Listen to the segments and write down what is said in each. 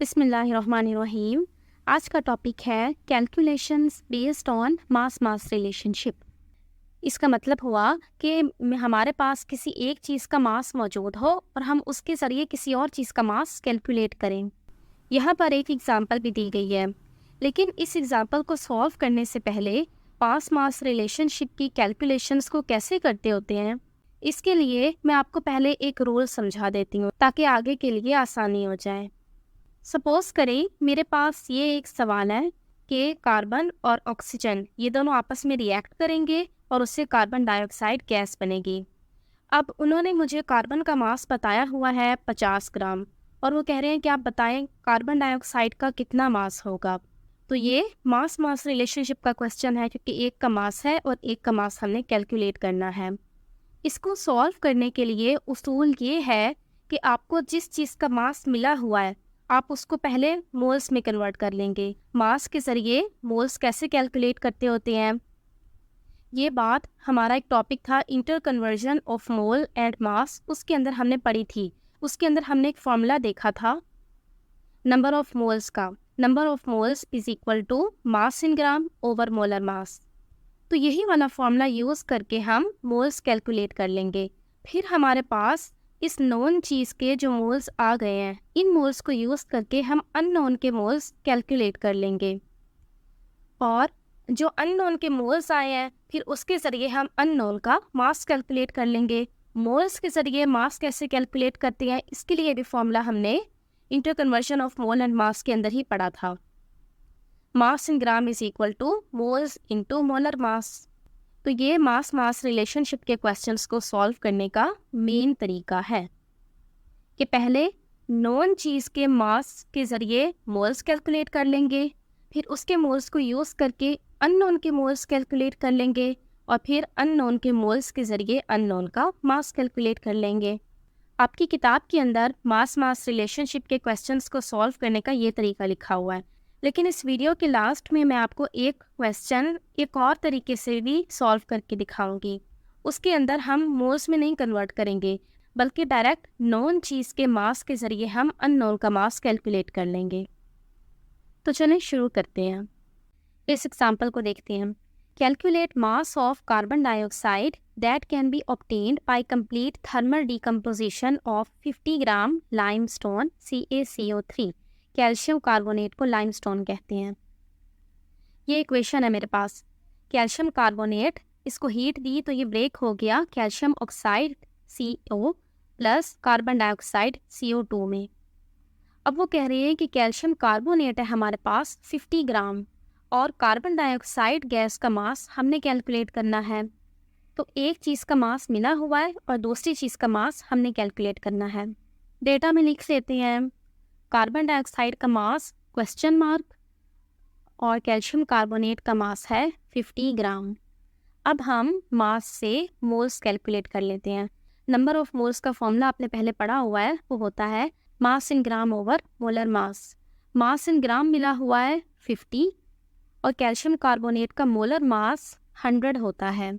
बिस्मिल्लाहिर्रहमानिर्रहीम। आज का टॉपिक है calculations based on mass mass relationship. इसका मतलब हुआ कि हमारे पास किसी एक चीज़ का मास मौजूद हो और हम उसके ज़रिए किसी और चीज़ का मास कैलकुलेट करें। यहाँ पर एक एग्ज़ाम्पल भी दी गई है, लेकिन इस एग्ज़ाम्पल को सॉल्व करने से पहले मास मास रिलेशनशिप की कैलकुलेशंस को कैसे करते होते हैं, इसके लिए मैं आपको पहले एक रूल समझा देती हूँ ताकि आगे के लिए आसानी हो जाए। सपोज करें मेरे पास ये एक सवाल है कि कार्बन और ऑक्सीजन ये दोनों आपस में रिएक्ट करेंगे और उससे कार्बन डाइऑक्साइड गैस बनेगी। अब उन्होंने मुझे कार्बन का मास बताया हुआ है 50 ग्राम और वो कह रहे हैं कि आप बताएं कार्बन डाइऑक्साइड का कितना मास होगा। तो ये मास मास रिलेशनशिप का क्वेश्चन है क्योंकि एक का मास है और एक का मास हमने कैलकुलेट करना है। इसको सॉल्व करने के लिए उसूल ये है कि आपको जिस चीज़ का मास मिला हुआ है आप उसको पहले मोल्स में कन्वर्ट कर लेंगे। मास के ज़रिए मोल्स कैसे कैलकुलेट करते होते हैं, ये बात हमारा एक टॉपिक था inter conversion of mole and मास, उसके अंदर हमने पढ़ी थी। उसके अंदर हमने एक फॉर्मूला देखा था नंबर ऑफ मोल्स का। Number of moles is equal to mass in gram over molar mass. तो यही वाला फॉर्मूला यूज़ करके हम मोल्स कैलकुलेट कर लेंगे। फिर हमारे पास इस नोन चीज़ के जो मोल्स आ गए हैं, इन मोल्स को यूज़ करके हम अननोन के मोल्स कैलकुलेट कर लेंगे। और जो अननोन के मोल्स आए हैं फिर उसके ज़रिए हम अननोन का मास कैलकुलेट कर लेंगे। मोल्स के ज़रिए मास कैसे कैलकुलेट करते हैं, इसके लिए भी फॉर्मूला हमने interconversion of mole and mass के अंदर ही पढ़ा था। Mass in gram is equal to moles into molar mass. तो ये मास मास रिलेशनशिप के क्वेश्चंस को सॉल्व करने का मेन तरीका है कि पहले नॉन चीज़ के मास के ज़रिए मोल्स कैलकुलेट कर लेंगे, फिर उसके मोल्स को यूज़ करके अननोन के मोल्स कैलकुलेट कर लेंगे और फिर अननोन के मोल्स के ज़रिए अननोन का मास कैलकुलेट कर लेंगे। आपकी किताब के अंदर मास मास रिलेशनशिप के क्वेश्चंस को सॉल्व करने का ये तरीका लिखा हुआ है, लेकिन इस वीडियो के लास्ट में मैं आपको एक क्वेश्चन एक और तरीके से भी सॉल्व करके दिखाऊंगी। उसके अंदर हम मोल्स में नहीं कन्वर्ट करेंगे बल्कि डायरेक्ट नॉन चीज़ के मास के ज़रिए हम अननोन का मास कैलकुलेट कर लेंगे। तो चलें शुरू करते हैं। इस एग्जाम्पल को देखते हैं। Calculate mass of carbon dioxide that can be obtained by complete thermal decomposition of 50 gram limestone CaCO3। Calcium carbonate को लाइमस्टोन कहते हैं। ये इक्वेशन है मेरे पास। कैल्शियम कार्बोनेट, इसको हीट दी तो ये ब्रेक हो गया calcium oxide CO plus carbon dioxide CO2 में। अब वो कह रहे हैं कि कैल्शियम कार्बोनेट है हमारे पास 50 ग्राम और कार्बन डाइऑक्साइड गैस का मास हमने कैलकुलेट करना है। तो एक चीज़ का मास मिला हुआ है और दूसरी चीज़ का मास हमने कैलकुलेट करना है। डेटा में लिख लेते हैं कार्बन डाइऑक्साइड का मास क्वेश्चन मार्क और कैल्शियम कार्बोनेट का मास है 50 ग्राम। अब हम मास से मोल्स कैलकुलेट कर लेते हैं। नंबर ऑफ मोल्स का फॉर्मूला आपने पहले पढ़ा हुआ है, वो होता है mass in gram over molar mass. Mass in ग्राम मिला हुआ है 50 और कैल्शियम कार्बोनेट का मोलर मास 100 होता है।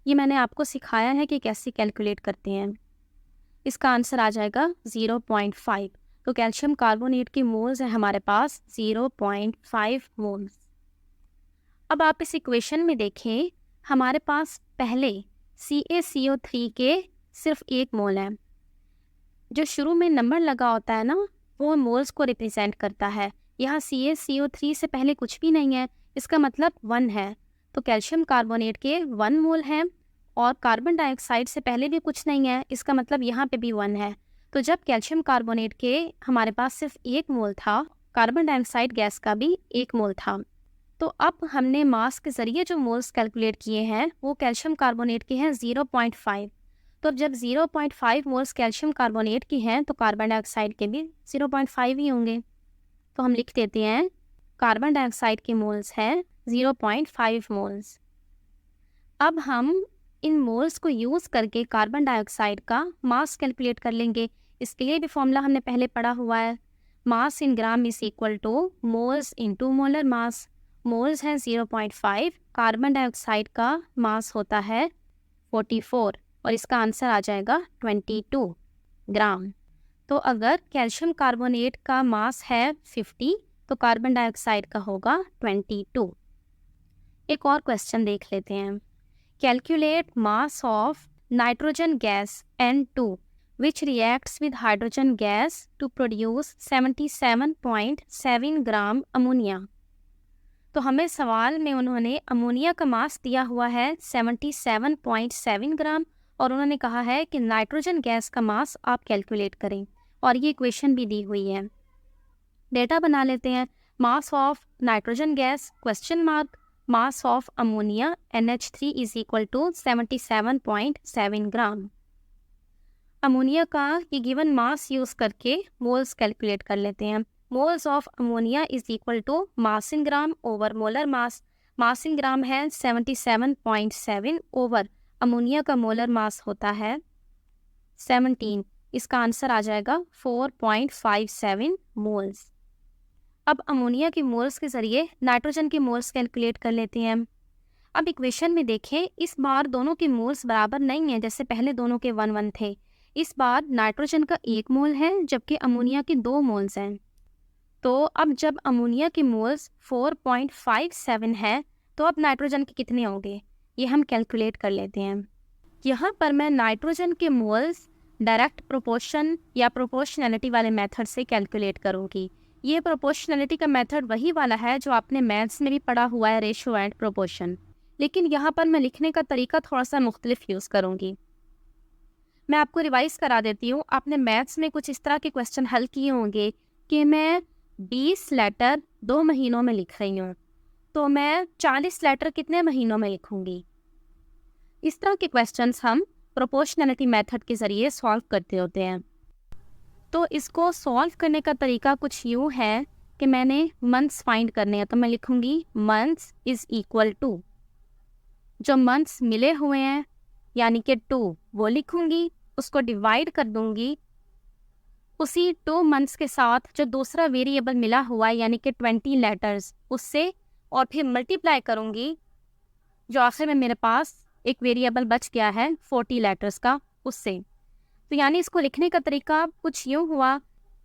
ये मैंने आपको सिखाया है कि कैसे कैलकुलेट करते हैं। इसका आंसर आ जाएगा 0.5। तो कैल्शियम कार्बोनेट की मोल्स है हमारे पास 0.5 मोल्स। अब आप इस इक्वेशन में देखें, हमारे पास पहले CaCO3 के सिर्फ 1 मोल है। जो शुरू में नंबर लगा होता है ना, वो मोल्स को रिप्रेजेंट करता है। यहाँ CaCO3 से पहले कुछ भी नहीं है, इसका मतलब 1 है। तो कैल्शियम कार्बोनेट के 1 मोल हैं और कार्बन डाइऑक्साइड से पहले भी कुछ नहीं है, इसका मतलब यहाँ पे भी 1 है। तो जब कैल्शियम कार्बोनेट के हमारे पास सिर्फ 1 मोल था, कार्बन डाइऑक्साइड गैस का भी 1 मोल था। तो अब हमने मास के ज़रिए जो मोल्स कैलकुलेट किए हैं वो कैल्शियम कार्बोनेट के हैं 0.5। तो अब जब 0.5 मोल्स कैल्शियम कार्बोनेट की हैं तो कार्बन डाइऑक्साइड के भी 0.5 ही होंगे। तो हम लिख देते हैं कार्बन डाइऑक्साइड के मोल्स हैं 0.5 मोल्स। अब हम इन मोल्स को यूज़ करके कार्बन डाइऑक्साइड का मास कैलकुलेट कर लेंगे। इसके लिए भी फॉर्मूला हमने पहले पढ़ा हुआ है। Mass in gram is equal to moles into molar mass. Moles हैं 0.5, कार्बन डाइऑक्साइड का मास होता है 44 और इसका आंसर आ जाएगा 22 ग्राम। तो अगर कैल्शियम कार्बोनेट का मास है 50 तो कार्बन डाइऑक्साइड का होगा 22। एक और क्वेश्चन देख लेते हैं। Calculate mass of nitrogen gas N2 which reacts with hydrogen gas to produce 77.7 gram ammonia. तो हमें सवाल में उन्होंने अमोनिया का मास दिया हुआ है 77.7 ग्राम और उन्होंने कहा है कि नाइट्रोजन गैस का मास आप कैलकुलेट करें और ये इक्वेशन भी दी हुई है। डेटा बना लेते हैं। Mass of nitrogen gas question mark, mass of ammonia NH3 is equal to 77.7 gram. Ammonia का ये गिवन मास यूज़ करके मोल्स कैलकुलेट कर लेते हैं। Moles of ammonia is equal to mass in gram over molar mass. Mass in gram है 77.7 over ammonia का molar mass होता है 17। इसका आंसर आ जाएगा 4.57 मोल्स। अब अमोनिया के मोल्स के ज़रिए नाइट्रोजन के मोल्स कैलकुलेट कर लेते हैं। अब इक्वेशन में देखें, इस बार दोनों के मोल्स बराबर नहीं है, जैसे पहले दोनों के 1-1 थे। इस बार नाइट्रोजन का 1 मोल है जबकि अमोनिया के 2 मोल्स हैं। तो अब जब अमोनिया के मोल्स 4.57 है तो अब नाइट्रोजन के कितने होंगे ये हम कैलकुलेट कर लेते हैं। यहाँ पर मैं नाइट्रोजन के मोल्स डायरेक्ट प्रोपोर्शन या प्रोपोर्शनैलिटी वाले मेथड से कैलकुलेट करूँगी। ये प्रोपोर्शनैलिटी का मेथड वही वाला है जो आपने मैथ्स में भी पढ़ा हुआ है, रेशियो एंड प्रोपोर्शन, लेकिन यहाँ पर मैं लिखने का तरीका थोड़ा सा मुख्तलिफ यूज़ करूँगी। मैं आपको रिवाइज करा देती हूँ। आपने मैथ्स में कुछ इस तरह के क्वेश्चन हल किए होंगे कि मैं 20 लेटर 2 महीनों में लिख रही हूँ, तो मैं 40 लेटर कितने महीनों में लिखूँगी। इस तरह के क्वेश्चंस हम प्रोपोर्शनैलिटी मेथड के ज़रिए सॉल्व करते होते हैं। तो इसको सॉल्व करने का तरीका कुछ यूँ है कि मैंने मंथ्स फाइंड करने हैं, तो मैं लिखूँगी मंथ्स इज़ इक्वल टू जो मंथ्स मिले हुए हैं यानी कि 2 वो लिखूँगी, उसको डिवाइड कर दूँगी उसी 2 मंथ्स के साथ जो दूसरा वेरिएबल मिला हुआ है यानी कि 20 लेटर्स उससे, और फिर मल्टीप्लाई करूँगी जो आखिर में मेरे पास एक वेरिएबल बच गया है 40 लेटर्स का उससे। तो यानी इसको लिखने का तरीका कुछ यूँ हुआ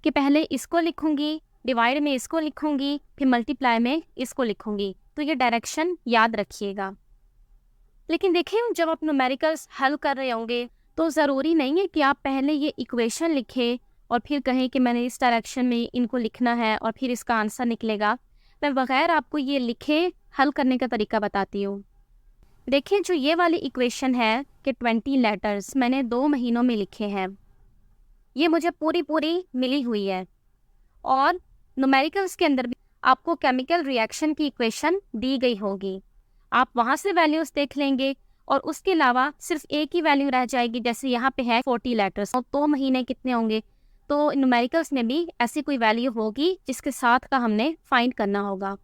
कि पहले इसको लिखूँगी, डिवाइड में इसको लिखूँगी, फिर मल्टीप्लाई में इसको लिखूँगी। तो ये डायरेक्शन याद रखिएगा। लेकिन देखिए, जब आप न्यूमेरिकल्स हल कर रहे होंगे तो ज़रूरी नहीं है कि आप पहले ये इक्वेशन लिखें और फिर कहें कि मैंने इस डायरेक्शन में इनको लिखना है और फिर इसका आंसर निकलेगा। मैं बगैर आपको ये लिखे हल करने का तरीका बताती हूँ। देखिए, जो ये वाली इक्वेशन है कि 20 लेटर्स मैंने 2 महीनों में लिखे हैं, ये मुझे पूरी मिली हुई है। और न्यूमेरिकल्स के अंदर भी आपको केमिकल रिएक्शन की इक्वेशन दी गई होगी, आप वहाँ से वैल्यूज़ देख लेंगे और उसके अलावा सिर्फ एक ही वैल्यू रह जाएगी। जैसे यहाँ पे है 40 लेटर्स और 2 महीने कितने होंगे, तो न्यूमेरिकल्स में भी ऐसी कोई वैल्यू होगी जिसके साथ का हमने फाइंड करना होगा।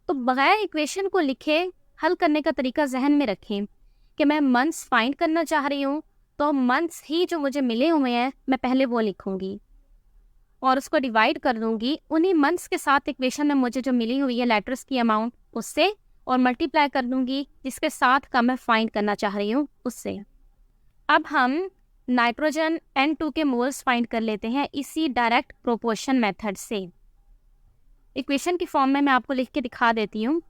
तो बगैर इक्वेशन को लिखे हल करने का तरीका जहन में रखें कि मैं मंथ्स फाइंड करना चाह रही हूँ, तो मंथ्स ही जो मुझे मिले हुए हैं मैं पहले वो लिखूँगी और उसको डिवाइड कर दूँगी उन्हीं मंथ्स के साथ इक्वेशन में मुझे जो मिली हुई है लेटर्स की अमाउंट उससे, और मल्टीप्लाई कर दूँगी जिसके साथ का मैं फाइंड करना चाह रही हूँ उससे। अब हम नाइट्रोजन N2 के मोल्स फाइंड कर लेते हैं इसी डायरेक्ट प्रोपोर्शन मेथड से। इक्वेशन की फॉर्म में मैं आपको लिख के दिखा देती हूँ।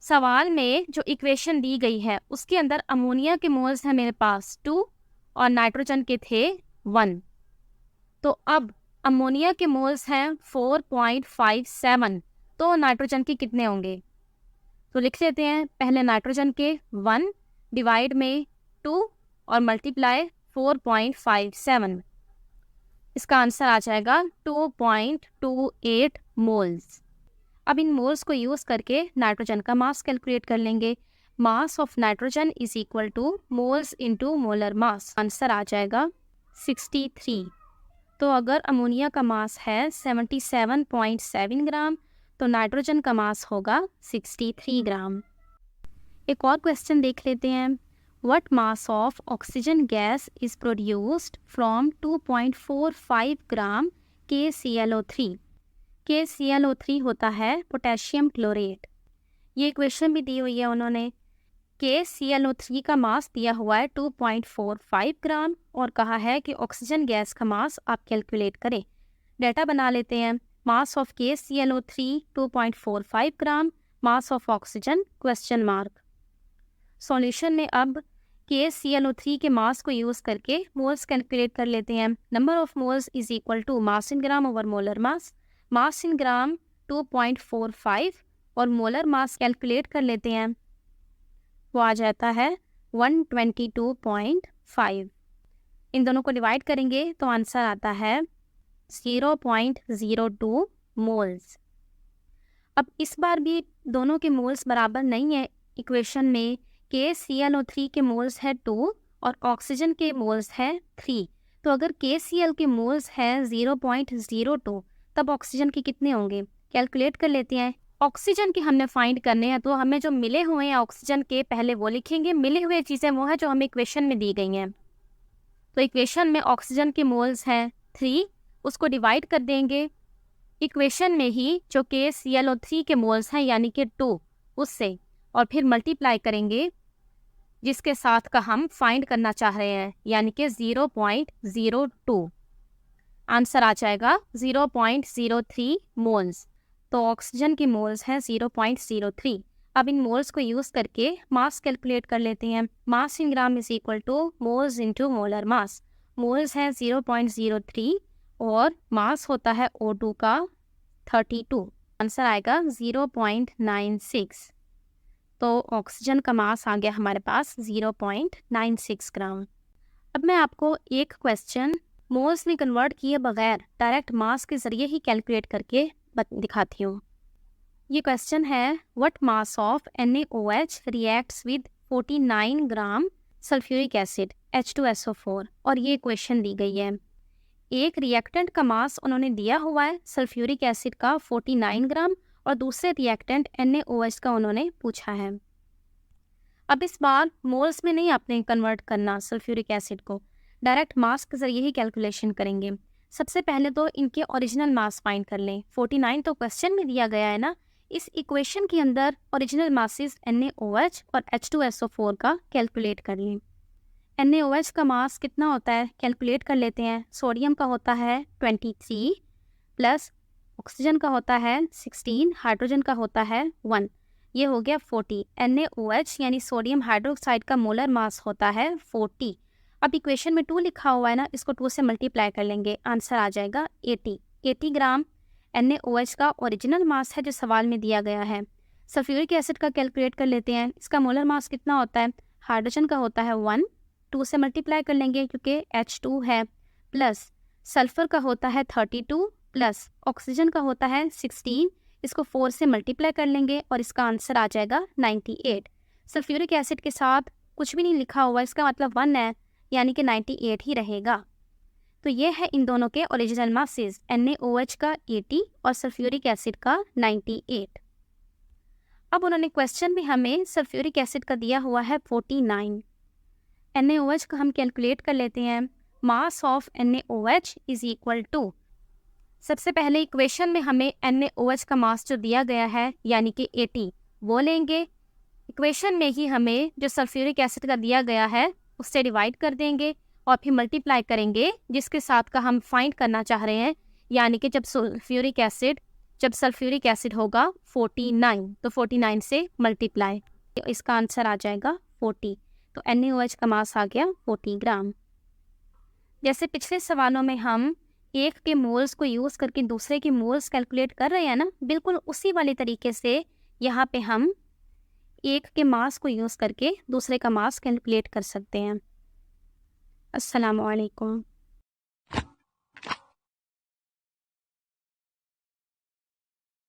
सवाल में जो इक्वेशन दी गई है उसके अंदर अमोनिया के मोल्स हैं मेरे पास 2 और नाइट्रोजन के थे 1। तो अब अमोनिया के मोल्स हैं 4.57, तो नाइट्रोजन के कितने होंगे, तो लिख लेते हैं। पहले नाइट्रोजन के 1 डिवाइड में 2 और मल्टीप्लाई 4.57, इसका आंसर आ जाएगा 2.28 मोल्स। अब इन मोल्स को यूज़ करके नाइट्रोजन का मास कैलकुलेट कर लेंगे। Mass of nitrogen is equal to moles into molar mass, answer आ जाएगा 63। तो अगर अमोनिया का मास है 77.7 ग्राम तो नाइट्रोजन का मास होगा 63 ग्राम। एक और क्वेश्चन देख लेते हैं। What mass of oxygen gas is produced from 2.45 gram KClO3। KClO3 होता है पोटेशियम क्लोरेट। ये इक्वेशन भी दी हुई है उन्होंने। KClO3 का मास दिया हुआ है 2.45 ग्राम और कहा है कि ऑक्सीजन गैस का मास आप कैलकुलेट करें। डेटा बना लेते हैं। Mass of KClO3 2.45 gram, mass of oxygen question mark. Solution में अब KClO3 के मास को यूज़ करके मोल्स कैलकुलेट कर लेते हैं। Number of moles is equal to mass in gram over molar mass. Mass in gram 2.45 और मोलर मास कैलकुलेट कर लेते हैं, वो आ जाता है 122.5। इन दोनों को डिवाइड करेंगे तो आंसर आता है 0.02 मोल्स। अब इस बार भी दोनों के मोल्स बराबर नहीं है। इक्वेशन में KClO3 के मोल्स है 2 और ऑक्सीजन के मोल्स है 3। तो अगर KCl के मोल्स है 0.02 तब ऑक्सीजन के कितने होंगे, कैलकुलेट कर लेते हैं। ऑक्सीजन के हमने फाइंड करने हैं, तो हमें जो मिले हुए हैं ऑक्सीजन के पहले वो लिखेंगे। मिले हुए चीज़ें वो है जो हमें इक्वेशन में दी गई हैं। तो इक्वेशन में ऑक्सीजन के मोल्स हैं 3, उसको डिवाइड कर देंगे इक्वेशन में ही जो KClO3 के मोल्स हैं यानी कि 2 उससे, और फिर मल्टीप्लाई करेंगे जिसके साथ का हम फाइंड करना चाह रहे हैं यानी कि 0.02। आंसर आ जाएगा 0.03 मोल्स। तो ऑक्सीजन की मोल्स हैं 0.03। अब इन मोल्स को यूज़ करके मास कैलकुलेट कर लेते हैं। Mass in gram is equal to moles into molar mass. Moles हैं 0.03 और मास होता है O2 का 32। आंसर आएगा 0.96। तो ऑक्सीजन का मास आ गया हमारे पास 0.96 ग्राम। अब मैं आपको एक क्वेश्चन मोल्स में कन्वर्ट किए बगैर डायरेक्ट मास के ज़रिए ही कैलकुलेट करके दिखाती हूँ। ये क्वेश्चन है what mass of NaOH reacts with 49 gram sulphuric acid H2SO4, और ये क्वेश्चन दी गई है। एक रिएक्टेंट का मास उन्होंने दिया हुआ है सल्फ्यूरिक एसिड का 49 ग्राम और दूसरे रिएक्टेंट NaOH का उन्होंने पूछा है। अब इस बार मोल्स में नहीं आपने कन्वर्ट करना सल्फ्यूरिक एसिड को, डायरेक्ट मास के जरिए ही कैलकुलेशन करेंगे। सबसे पहले तो इनके ओरिजिनल मास फाइंड कर लें। 49 तो क्वेश्चन में दिया गया है ना, इस इक्वेशन के अंदर ओरिजिनल मासेस NaOH और H2SO4 का कैलकुलेट कर लें। NaOH का मास कितना होता है कैलकुलेट कर लेते हैं। सोडियम का होता है 23 प्लस ऑक्सीजन का होता है 16, हाइड्रोजन का होता है 1, ये हो गया 40। NaOH यानी सोडियम हाइड्रोक्साइड का मोलर मास होता है 40। अब इक्वेशन में 2 लिखा हुआ है ना, इसको 2 से मल्टीप्लाई कर लेंगे, आंसर आ जाएगा 80 ग्राम। NaOH का ओरिजिनल मास है जो सवाल में दिया गया है। सल्फ्यूरिक एसिड का कैलकुलेट कर लेते हैं। इसका मोलर मास कितना होता है, हाइड्रोजन का होता है 1, 2 से मल्टीप्लाई कर लेंगे क्योंकि H2 है, प्लस सल्फर का होता है 32 प्लस ऑक्सीजन का होता है 16, इसको 4 से मल्टीप्लाई कर लेंगे और इसका आंसर आ जाएगा 98। सल्फ्यूरिक एसिड के साथ कुछ भी नहीं लिखा हुआ, इसका मतलब 1 है यानी कि 98 ही रहेगा। तो ये है इन दोनों के ओरिजिनल मासेस, NaOH का 80 और सल्फ्यूरिक एसिड का 98। अब उन्होंने क्वेश्चन में हमें सल्फ्यूरिक एसिड का दिया हुआ है 49। NaOH का हम कैलकुलेट कर लेते हैं। Mass of NaOH is equal to, सबसे पहले इक्वेशन में हमें NaOH का मास जो दिया गया है यानी कि 80 वो लेंगे। इक्वेशन में ही हमें जो सल्फ्यूरिक एसिड का दिया गया है उससे डिवाइड कर देंगे और फिर मल्टीप्लाई करेंगे जिसके साथ का हम फाइंड करना चाह रहे हैं, यानी कि जब सल्फ्यूरिक एसिड होगा 49 तो 49 से मल्टीप्लाई, तो इसका आंसर आ जाएगा 40। तो NaOH का मास आ गया 40 ग्राम। जैसे पिछले सवालों में हम एक के मोल्स को यूज़ करके दूसरे के मोल्स कैलकुलेट कर रहे हैं ना, बिल्कुल उसी वाले तरीके से यहाँ पे हम एक के मास को यूज़ करके दूसरे का मास कैलकुलेट कर सकते हैं। अस्सलामु अलैकुम।